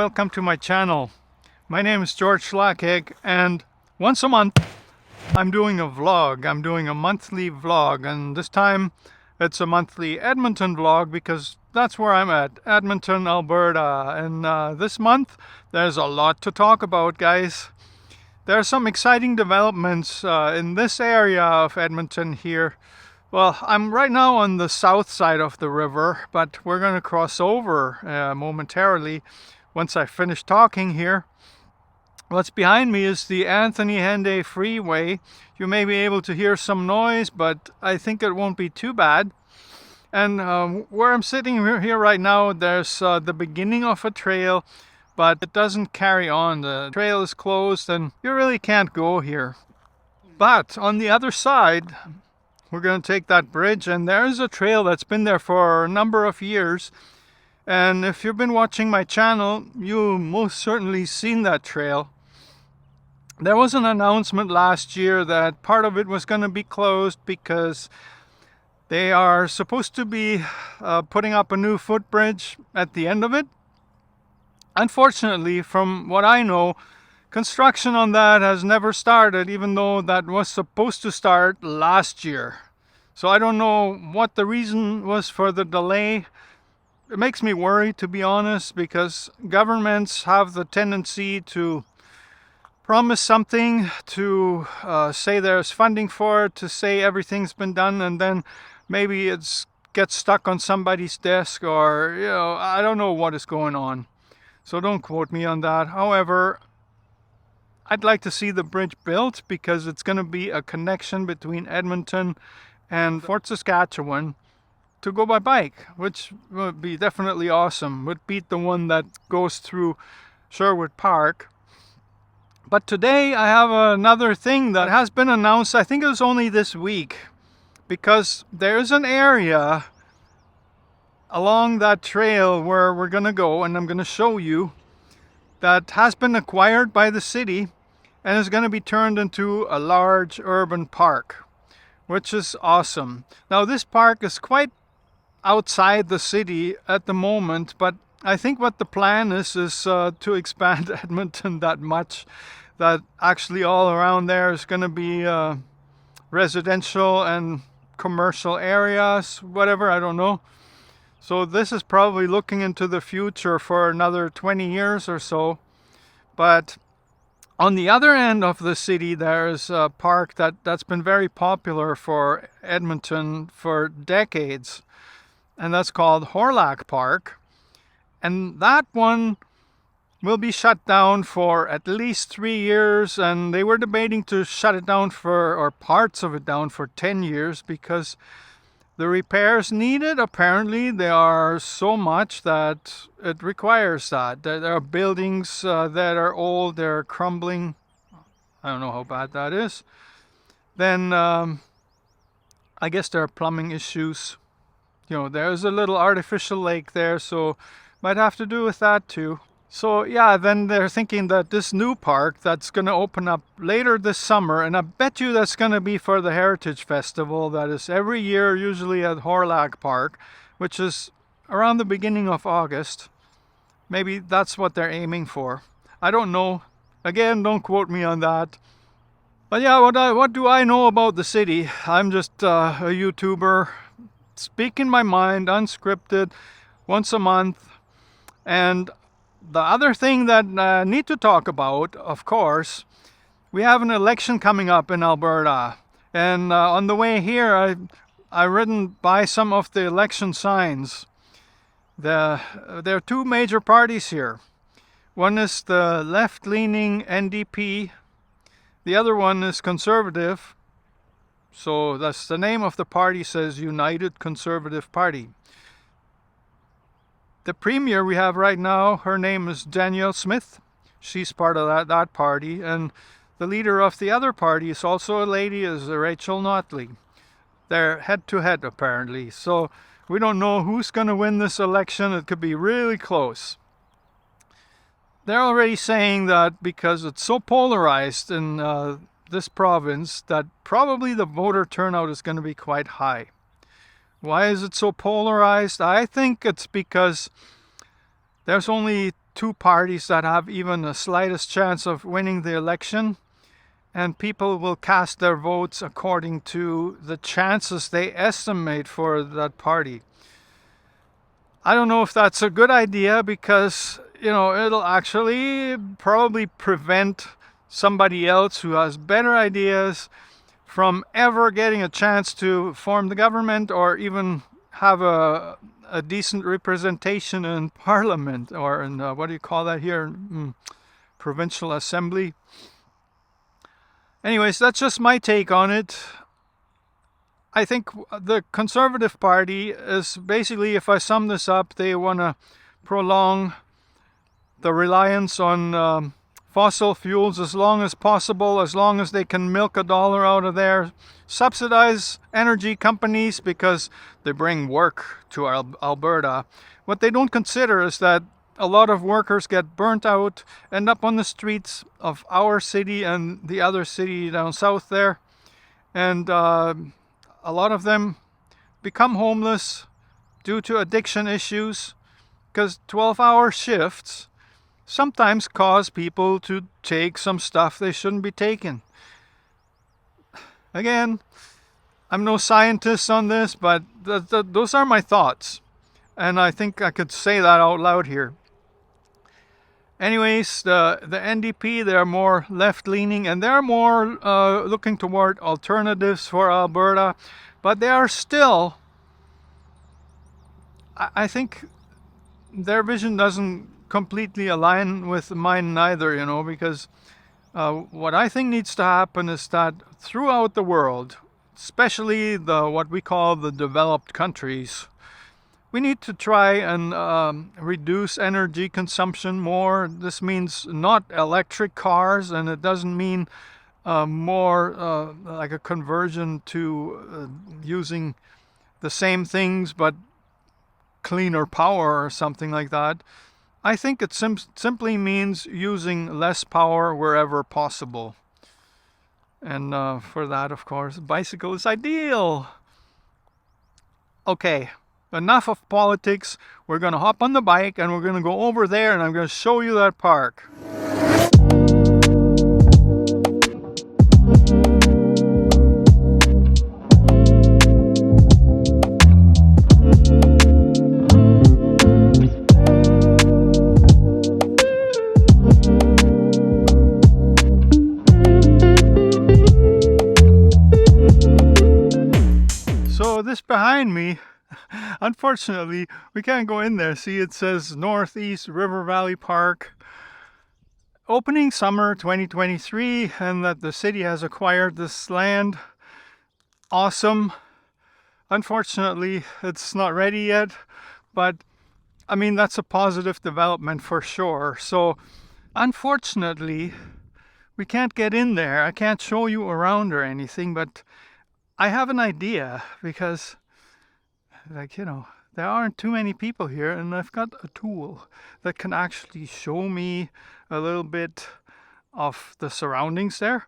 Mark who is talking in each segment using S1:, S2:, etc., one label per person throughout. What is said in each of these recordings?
S1: welcome to my channel. My name is George Schlacek, and once a month I'm doing a vlog. I'm doing a monthly vlog, and this time it's a monthly Edmonton vlog because that's where I'm at, Edmonton, Alberta. And this month there's a lot to talk about, guys. There are some exciting developments in this area of Edmonton here. Well, I'm right now on the south side of the river, but we're going to cross over momentarily once I finish talking here. What's behind me is the Anthony Henday Freeway. You may be able to hear some noise, but I think it won't be too bad. And where I'm sitting here right now, there's the beginning of a trail, but it doesn't carry on. The trail is closed and you really can't go here. But on the other side, we're going to take that bridge, and there's a trail that's been there for a number of years. And if you've been watching my channel, you most certainly seen that trail. There was an announcement last year that part of it was going to be closed because they are supposed to be putting up a new footbridge at the end of it. Unfortunately, from what I know, construction on that has never started, even though that was supposed to start last year. So I don't know what the reason was for the delay. It makes me worry, to be honest, because governments have the tendency to promise something, to say there's funding for it, to say everything's been done, and then maybe it gets stuck on somebody's desk, or, I don't know what is going on. So don't quote me on that. However, I'd like to see the bridge built because it's going to be a connection between Edmonton and Fort Saskatchewan to go by bike, which would be definitely awesome. Would beat the one that goes through Sherwood Park. But today I have another thing that has been announced. I think it was only this week, because there's an area along that trail where we're going to go, and I'm going to show you, that has been acquired by the city and is going to be turned into a large urban park, which is awesome. Now, this park is quite outside the city at the moment, but I think what the plan is to expand Edmonton that much that actually all around there is going to be residential and commercial areas, whatever, I don't know. So this is probably looking into the future for another 20 years or so. But on the other end of the city, there's a park that's been very popular for Edmonton for decades. And that's called Hawrelak Park. And that one will be shut down for at least 3 years. And they were debating to shut it down or parts of it down for 10 years because the repairs needed, apparently, they are so much that it requires that. There are buildings that are old, they're crumbling. I don't know how bad that is. Then I guess there are plumbing issues. There's a little artificial lake there, so might have to do with that too. So yeah, then they're thinking that this new park that's going to open up later this summer, and I bet you that's going to be for the Heritage Festival that is every year, usually at Hawrelak Park, which is around the beginning of August. Maybe that's what they're aiming for. I don't know. Again, don't quote me on that. But yeah, what do I know about the city? I'm just a YouTuber, speaking my mind, unscripted, once a month. And the other thing that I need to talk about, of course, we have an election coming up in Alberta. And on the way here, I ridden by some of the election signs. There are two major parties here. One is the left-leaning NDP. The other one is Conservative. So that's the name of the party, says United Conservative Party. The premier we have right now, her name is Danielle Smith. She's part of that party. And the leader of the other party is also a lady, is Rachel Notley. They're head-to-head, apparently. So we don't know who's going to win this election. It could be really close. They're already saying that because it's so polarized in this province that probably the voter turnout is going to be quite high. Why is it so polarized? I think it's because there's only two parties that have even the slightest chance of winning the election, and people will cast their votes according to the chances they estimate for that party. I don't know if that's a good idea, because it'll actually probably prevent somebody else who has better ideas from ever getting a chance to form the government or even have a decent representation in parliament, or in what do you call that here, provincial assembly. Anyways, that's just my take on it. I think the Conservative Party is basically, if I sum this up, they want to prolong the reliance on fossil fuels as long as possible, as long as they can milk $1 out of there, subsidize energy companies because they bring work to Alberta. What they don't consider is that a lot of workers get burnt out, end up on the streets of our city and the other city down south there, and a lot of them become homeless due to addiction issues, because 12-hour shifts sometimes cause people to take some stuff they shouldn't be taking. Again, I'm no scientist on this, but those are my thoughts, and I think I could say that out loud here. Anyways, the NDP, they're more left-leaning, and they're more looking toward alternatives for Alberta, but they are still, I think their vision doesn't completely align with mine neither, because what I think needs to happen is that throughout the world, especially what we call the developed countries, we need to try and reduce energy consumption more. This means not electric cars, and it doesn't mean more like a conversion to using the same things but cleaner power or something like that. I think it simply means using less power wherever possible. And for that, of course, bicycle is ideal. Okay. Enough of politics. We're going to hop on the bike and we're going to go over there, and I'm going to show you that park. So this behind me, unfortunately, we can't go in there. See, it says Northeast River Valley Park, opening summer 2023, and that the city has acquired this land. Awesome. Unfortunately, it's not ready yet, but I mean, that's a positive development for sure. So, unfortunately, we can't get in there. I can't show you around or anything, but I have an idea, because there aren't too many people here, and I've got a tool that can actually show me a little bit of the surroundings there.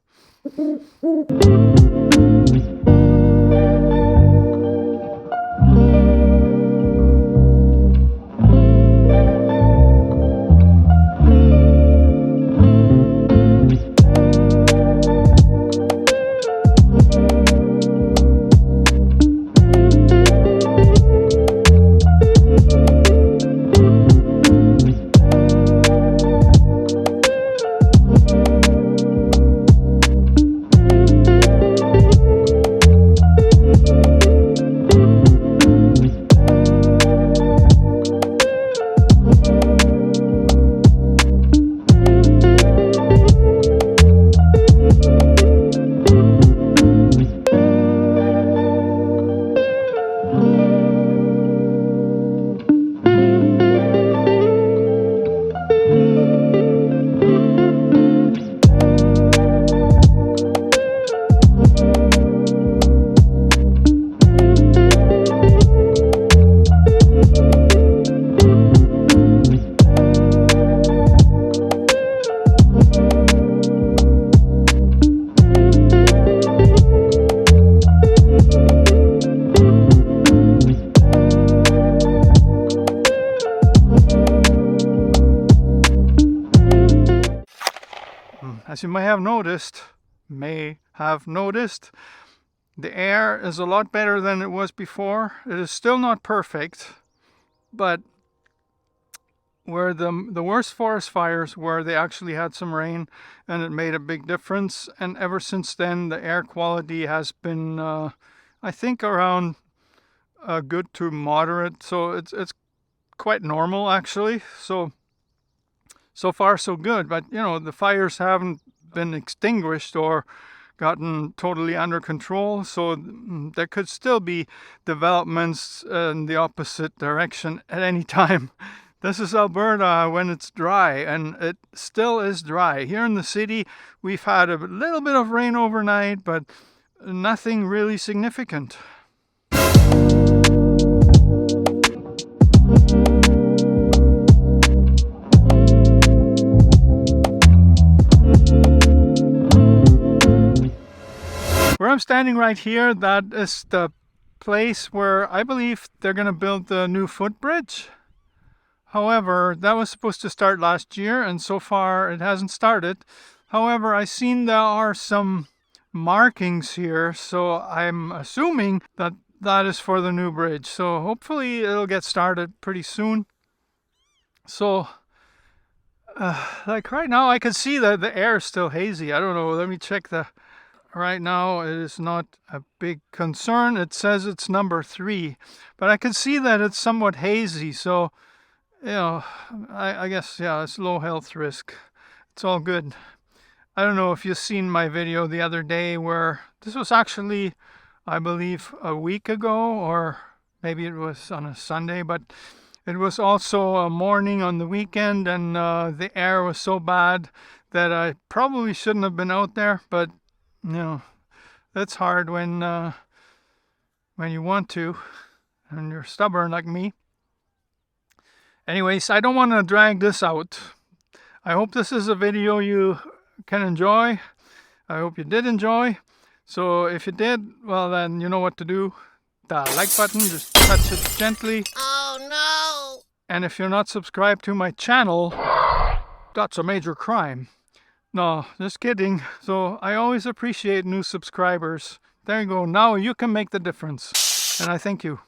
S1: as you may have noticed, the air is a lot better than it was before. It is still not perfect, but where the worst forest fires were, they actually had some rain and it made a big difference. And ever since then, the air quality has been, I think, around good to moderate. So it's quite normal actually. So far so good. But you know, the fires haven't been extinguished or gotten totally under control, so there could still be developments in the opposite direction at any time. This is Alberta when it's dry, and it still is dry. Here in the city, we've had a little bit of rain overnight, but nothing really significant. Where I'm standing right here, that is the place where I believe they're going to build the new footbridge. However, that was supposed to start last year, and so far it hasn't started. However, I've seen there are some markings here, so I'm assuming that that is for the new bridge. So hopefully it'll get started pretty soon. So, like right now, I can see that the air is still hazy. I don't know. Let me check the... Right now, it is not a big concern. It says it's number 3, but I can see that it's somewhat hazy. So, you know, I guess, yeah, it's low health risk. It's all good. I don't know if you've seen my video the other day where this was actually, I believe, a week ago, or maybe it was on a Sunday, but it was also a morning on the weekend, and the air was so bad that I probably shouldn't have been out there, but you know, that's hard when you want to, and you're stubborn like me. Anyways, I don't want to drag this out. I hope this is a video you can enjoy. I hope you did enjoy. So if you did, well then you know what to do. The like button, just touch it gently.
S2: Oh no!
S1: And if you're not subscribed to my channel, that's a major crime. No, just kidding. So I always appreciate new subscribers. There you go. Now you can make the difference. And I thank you.